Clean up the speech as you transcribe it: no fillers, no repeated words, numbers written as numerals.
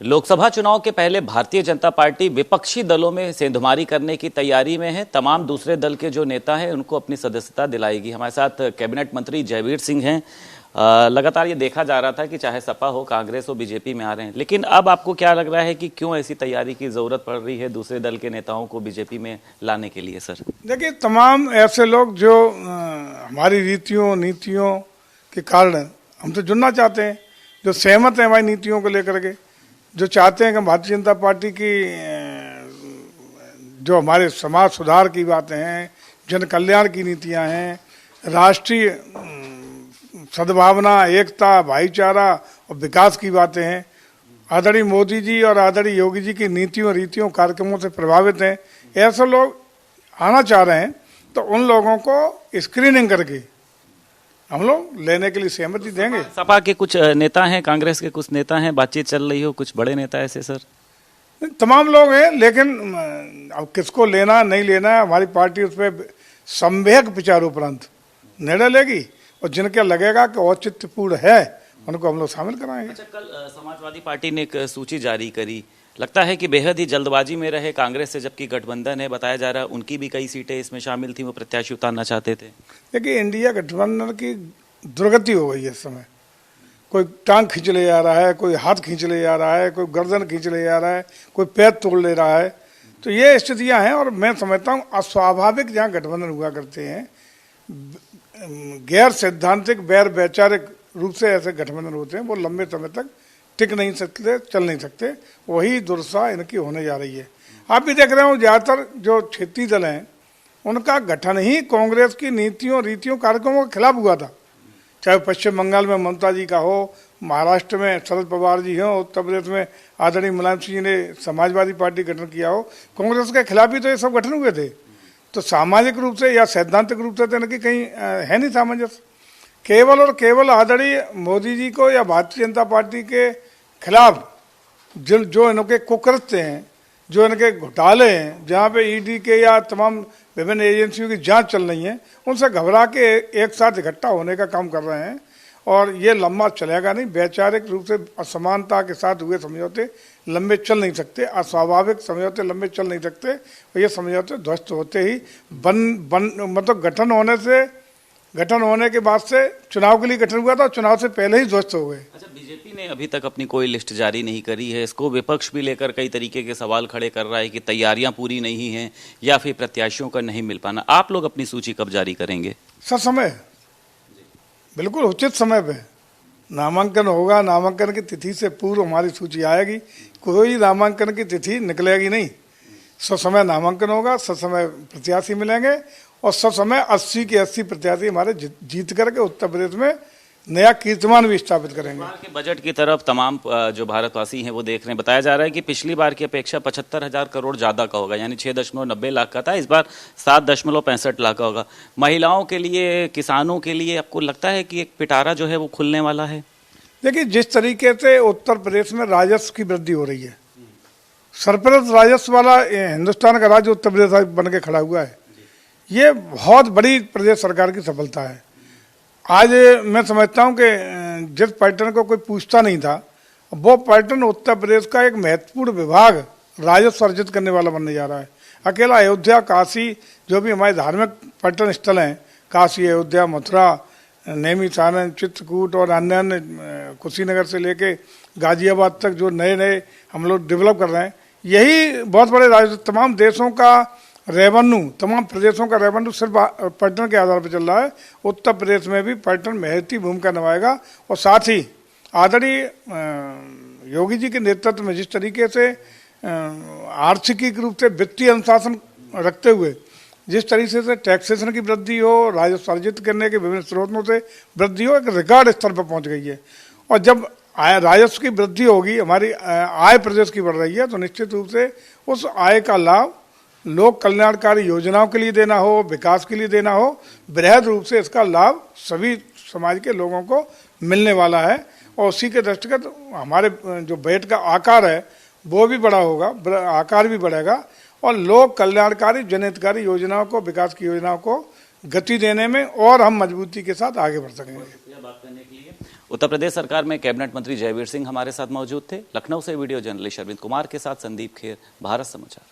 लोकसभा चुनाव के पहले भारतीय जनता पार्टी विपक्षी दलों में सेंधमारी करने की तैयारी में है। तमाम दूसरे दल के जो नेता हैं उनको अपनी सदस्यता दिलाएगी। हमारे साथ कैबिनेट मंत्री जयवीर सिंह हैं। लगातार ये देखा जा रहा था कि चाहे सपा हो, कांग्रेस हो, बीजेपी में आ रहे हैं, लेकिन अब आपको क्या लग रहा है कि क्यों ऐसी तैयारी की जरूरत पड़ रही है दूसरे दल के नेताओं को बीजेपी में लाने के लिए? सर देखिए, तमाम ऐसे लोग जो हमारी रीतियों नीतियों के कारण हमसे जुड़ना चाहते हैं, जो सहमत हैं हमारी नीतियों को लेकर के, जो चाहते हैं कि भारतीय जनता पार्टी की जो हमारे समाज सुधार की बातें हैं, जन कल्याण की नीतियां हैं, राष्ट्रीय सद्भावना, एकता, भाईचारा और विकास की बातें हैं, आदरणीय मोदी जी और आदरणीय योगी जी की नीतियों रीतियों कार्यक्रमों से प्रभावित हैं, ऐसे लोग आना चाह रहे हैं, तो उन लोगों को स्क्रीनिंग करके हम लोग लेने के लिए सहमति देंगे। सपा के कुछ नेता हैं, कांग्रेस के कुछ नेता हैं, बातचीत चल रही हो, कुछ बड़े नेता ऐसे? सर तमाम लोग हैं, लेकिन अब किसको लेना नहीं लेना है, हमारी पार्टी उस पर संवेग विचार उपरांत निर्णय लेगी, और जिनके लगेगा कि औचित्यपूर्ण है उनको हम लोग शामिल कराएंगे। अच्छा, कल समाजवादी पार्टी ने एक सूची जारी करी। लगता है कि बेहद ही जल्दबाजी में रहे कांग्रेस से, जबकि गठबंधन है, बताया जा रहा है उनकी भी कई सीटें इसमें शामिल थी, वो प्रत्याशी उतारना चाहते थे। देखिए, इंडिया गठबंधन की दुर्गति हो गई है इस समय। कोई टांग खींच ले जा रहा है, कोई हाथ खींच ले जा रहा है, कोई गर्दन खींच ले जा रहा है, कोई पैर तोड़ ले रहा है। तो ये स्थितियां हैं, और मैं समझता हूँ अस्वाभाविक जहाँ गठबंधन हुआ करते हैं, गैर सैद्धांतिक गैर वैचारिक रूप से ऐसे गठबंधन होते हैं, वो लंबे समय तक टिक नहीं सकते, चल नहीं सकते। वही दुर्दशा इनकी होने जा रही है। आप भी देख रहे हो, ज़्यादातर जो क्षेत्रीय दल हैं उनका गठन ही कांग्रेस की नीतियों रीतियों कार्यक्रमों के खिलाफ हुआ था। चाहे पश्चिम बंगाल में ममता जी का हो, महाराष्ट्र में शरद पवार जी हो, उत्तर प्रदेश में आदरणीय मुलायम सिंह जी ने समाजवादी पार्टी गठन किया हो, कांग्रेस के खिलाफ ही तो ये सब गठन हुए थे। तो सामाजिक रूप से या सैद्धांतिक रूप से तो इनकी कहीं है नहीं सामंजस्य। केवल और केवल आदरणीय मोदी जी को या भारतीय जनता पार्टी के खिलाफ जो इनके कुकृत्य हैं, जो इनके घोटाले हैं, जहाँ पे ईडी के या तमाम विभिन्न एजेंसियों की जांच चल रही है, उनसे घबरा के एक साथ इकट्ठा होने का काम कर रहे हैं। और ये लंबा चलेगा नहीं। वैचारिक रूप से असमानता के साथ हुए समझौते लंबे चल नहीं सकते, अस्वाभाविक समझौते लंबे चल नहीं सकते, और ये समझौते ध्वस्त होते ही मतलब गठन होने के बाद से चुनाव के लिए गठन हुआ था, चुनाव से पहले ही ध्वस्त हो गए। अच्छा, बीजेपी ने अभी तक अपनी कोई लिस्ट जारी नहीं करी है। इसको विपक्ष भी लेकर कई तरीके के सवाल खड़े कर रहा है कि तैयारियां पूरी नहीं हैं या फिर प्रत्याशियों का नहीं मिल पाना। आप लोग अपनी सूची कब जारी करेंगे? सर, समय बिल्कुल उचित समय पे नामांकन होगा। नामांकन की तिथि से पूर्व हमारी सूची आएगी। कोई नामांकन की तिथि निकलेगी नहीं। समय नामांकन होगा, समय प्रत्याशी मिलेंगे, और समय 80 के 80 प्रत्याशी हमारे जीत करके उत्तर प्रदेश में नया कीर्तिमान भी स्थापित करेंगे। के बजट की तरफ तमाम जो भारतवासी हैं वो देख रहे हैं। बताया जा रहा है कि पिछली बार की अपेक्षा 75,000 करोड़ ज्यादा का होगा, यानी 6.90 लाख का था, इस बार 7.65 लाख का होगा। महिलाओं के लिए, किसानों के लिए आपको लगता है कि एक पिटारा जो है वो खुलने वाला है? देखिए, जिस तरीके से उत्तर प्रदेश में राजस्व की वृद्धि हो रही है, सरप्लस राजस्व वाला हिंदुस्तान का राज्य उत्तर प्रदेश बन के खड़ा हुआ है, ये बहुत बड़ी प्रदेश सरकार की सफलता है। आज मैं समझता हूँ कि जिस पर्यटन को कोई पूछता नहीं था, वो पर्यटन उत्तर प्रदेश का एक महत्वपूर्ण विभाग राजस्व अर्जित करने वाला बनने जा रहा है। अकेला अयोध्या, काशी, जो भी हमारे धार्मिक पर्यटन स्थल हैं, काशी, अयोध्या, मथुरा, नैमिषारण्य, चित्रकूट और अन्य कुशीनगर से लेके गाजियाबाद तक जो नए नए हम लोग डेवलप कर रहे हैं, यही बहुत बड़े तमाम देशों का रेवेन्यू, तमाम प्रदेशों का रेवेन्यू सिर्फ पर्यटन के आधार पर चल रहा है। उत्तर प्रदेश में भी पर्यटन महत्वपूर्ण भूमिका निभाएगा। और साथ ही आदरणीय योगी जी के नेतृत्व में जिस तरीके से आर्थिक रूप से वित्तीय अनुशासन रखते हुए जिस तरीके से टैक्सेशन की वृद्धि हो, राजस्व अर्जित करने के विभिन्न स्रोतों से वृद्धि हो, एक रिकॉर्ड स्तर पर पहुंच गई है। और जब राजस्व की वृद्धि होगी, हमारी आय प्रदेश की बढ़ रही है, तो निश्चित रूप से उस आय का लाभ लोक कल्याणकारी योजनाओं के लिए देना हो, विकास के लिए देना हो, बृहद रूप से इसका लाभ सभी समाज के लोगों को मिलने वाला है। और उसी के दृष्टिगत हमारे जो बजट का आकार है वो भी बड़ा होगा, आकार भी बढ़ेगा, और लोक कल्याणकारी जनहितकारी योजनाओं को, विकास की योजनाओं को गति देने में और हम मजबूती के साथ आगे बढ़ सकेंगे। बात करने के लिए उत्तर प्रदेश सरकार में कैबिनेट मंत्री जयवीर सिंह हमारे साथ मौजूद थे। लखनऊ से वीडियो जर्नलिस्ट अरविंद कुमार के साथ संदीप खेर, भारत समाचार।